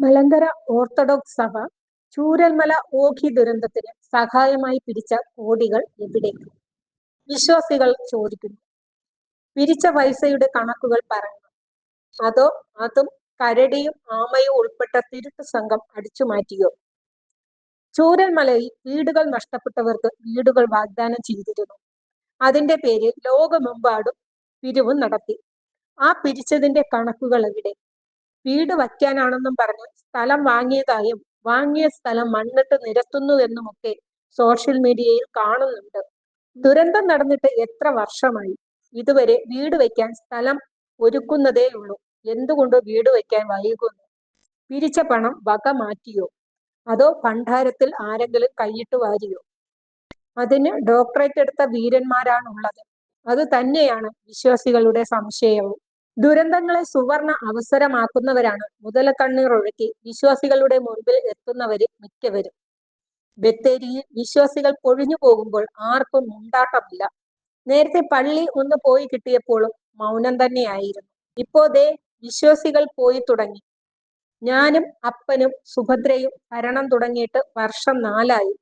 Malankara orthodox സഭ ചൂരൽമല ഓഖി ദുരന്തത്തിന് സഹായമായി പിരിച്ച കോടികൾ എവിടെ? വിശ്വാസികൾ ചോദിക്കുന്നു. പിരിച്ച പൈസയുടെ കണക്കുകൾ പറഞ്ഞു. അതോ അതും കരടിയും ആമയും ഉൾപ്പെട്ട തിരുത്ത് സംഘം അടിച്ചു മാറ്റിയോ? ചൂരൽമലയിൽ വീടുകൾ നഷ്ടപ്പെട്ടവർക്ക് വീടുകൾ വാഗ്ദാനം ചെയ്തിരുന്നു. അതിന്റെ പേരിൽ ലോകമെമ്പാടും പിരിവും നടത്തി. ആ പിരിച്ചതിന്റെ കണക്കുകൾ എവിടെ? വീട് വയ്ക്കാനാണെന്നും പറഞ്ഞ് സ്ഥലം വാങ്ങിയതായും വാങ്ങിയ സ്ഥലം മണ്ണിട്ട് നിരത്തുന്നുവെന്നുമൊക്കെ സോഷ്യൽ മീഡിയയിൽ കാണുന്നുണ്ട്. ദുരന്തം നടന്നിട്ട് എത്ര വർഷമായി? ഇതുവരെ വീട് വയ്ക്കാൻ സ്ഥലം ഒരുക്കുന്നതേ ഉള്ളൂ. എന്തുകൊണ്ട് വീട് വയ്ക്കാൻ വൈകുന്നു? പിരിച്ച പണം വക മാറ്റിയോ? അതോ ഭണ്ഡാരത്തിൽ ആരെങ്കിലും കൈയിട്ട് വാരിയോ? അതിന് ഡോക്ടറേറ്റ് എടുത്ത വീരന്മാരാണുള്ളത്. അത് തന്നെയാണ് വിശ്വാസികളുടെ സംശയവും. ദുരന്തങ്ങളെ സുവർണ അവസരമാക്കുന്നവരാണ് മുതലക്കണ്ണീർ ഒഴുക്കി വിശ്വാസികളുടെ മുൻപിൽ എത്തുന്നവര് മിക്കവരും. ബത്തേരിയിൽ വിശ്വാസികൾ പൊഴിഞ്ഞു പോകുമ്പോൾ ആർക്കും മുണ്ടാട്ടമില്ല. നേരത്തെ പള്ളി ഒന്ന് പോയി കിട്ടിയപ്പോഴും മൗനം തന്നെയായിരുന്നു. ഇപ്പോ ദേ വിശ്വാസികൾ പോയി തുടങ്ങി. ഞാനും അപ്പനും സുഭദ്രയും ഭരണം തുടങ്ങിയിട്ട് വർഷം 4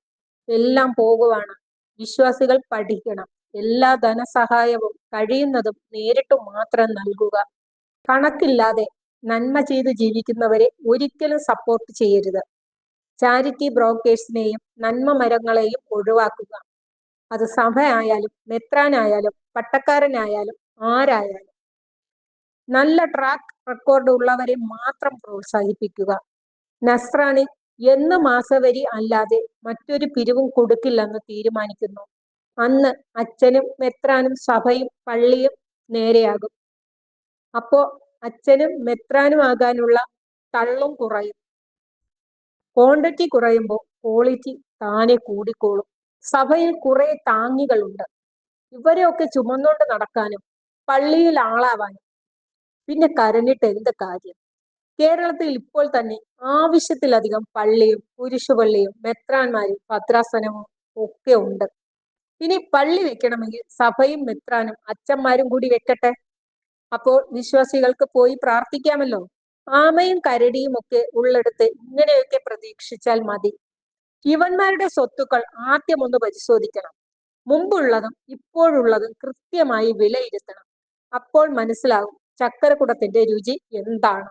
എല്ലാം പോകുവാണ്. വിശ്വാസികൾ പഠിക്കണം. എല്ലാ ധനസഹായവും കഴിയുന്നതും നേരിട്ട് മാത്രം നൽകുക. കണക്കില്ലാതെ നന്മ ചെയ്ത് ജീവിക്കുന്നവരെ ഒരിക്കലും സപ്പോർട്ട് ചെയ്യരുത്. ചാരിറ്റി ബ്രോക്കേഴ്സിനെയും നന്മ മരങ്ങളെയും ഒഴിവാക്കുക. അത് സഭയായാലും മെത്രാനായാലും പട്ടക്കാരനായാലും ആരായാലും. നല്ല ട്രാക്ക് റെക്കോർഡ് ഉള്ളവരെ മാത്രം പ്രോത്സാഹിപ്പിക്കുക. നസ്രാണി എന്ന് മാസവരി അല്ലാതെ മറ്റൊരു പിരിവും കൊടുക്കില്ലെന്ന് തീരുമാനിക്കുന്നു, അന്ന് അച്ഛനും മെത്രാനും സഭയും പള്ളിയും നേരെയാകും. അപ്പോ അച്ഛനും മെത്രാനും ആകാനുള്ള തള്ളും കുറയും. ക്വാണ്ടിറ്റി കുറയുമ്പോൾ ക്വാളിറ്റി താനെ കൂടിക്കോളും. സഭയിൽ കുറെ താങ്ങികളുണ്ട്. ഇവരെയൊക്കെ ചുമന്നുകൊണ്ട് നടക്കാനും പള്ളിയിൽ ആളാവാനും. പിന്നെ കരഞ്ഞിട്ട് എന്ത് കാര്യം? കേരളത്തിൽ ഇപ്പോൾ തന്നെ ആവശ്യത്തിലധികം പള്ളിയും കുരിശുപള്ളിയും മെത്രാന്മാരും ഭദ്രാസനവും ഒക്കെ ഉണ്ട്. ഇനി പള്ളി വെക്കണമെങ്കിൽ സഭയും മെത്രാനും അച്ഛന്മാരും കൂടി വെക്കട്ടെ. അപ്പോൾ വിശ്വാസികൾക്ക് പോയി പ്രാർത്ഥിക്കാമല്ലോ. ആമയും കരടിയും ഒക്കെ ഉള്ളിടത്ത് ഇങ്ങനെയൊക്കെ പ്രതീക്ഷിച്ചാൽ മതി. ഇവന്മാരുടെ സ്വത്തുക്കൾ ആദ്യം ഒന്ന് പരിശോധിക്കണം. മുമ്പുള്ളതും ഇപ്പോഴുള്ളതും കൃത്യമായി വിലയിരുത്തണം. അപ്പോൾ മനസ്സിലാകും ചക്കരക്കുടത്തിന്റെ രുചി എന്താണ്.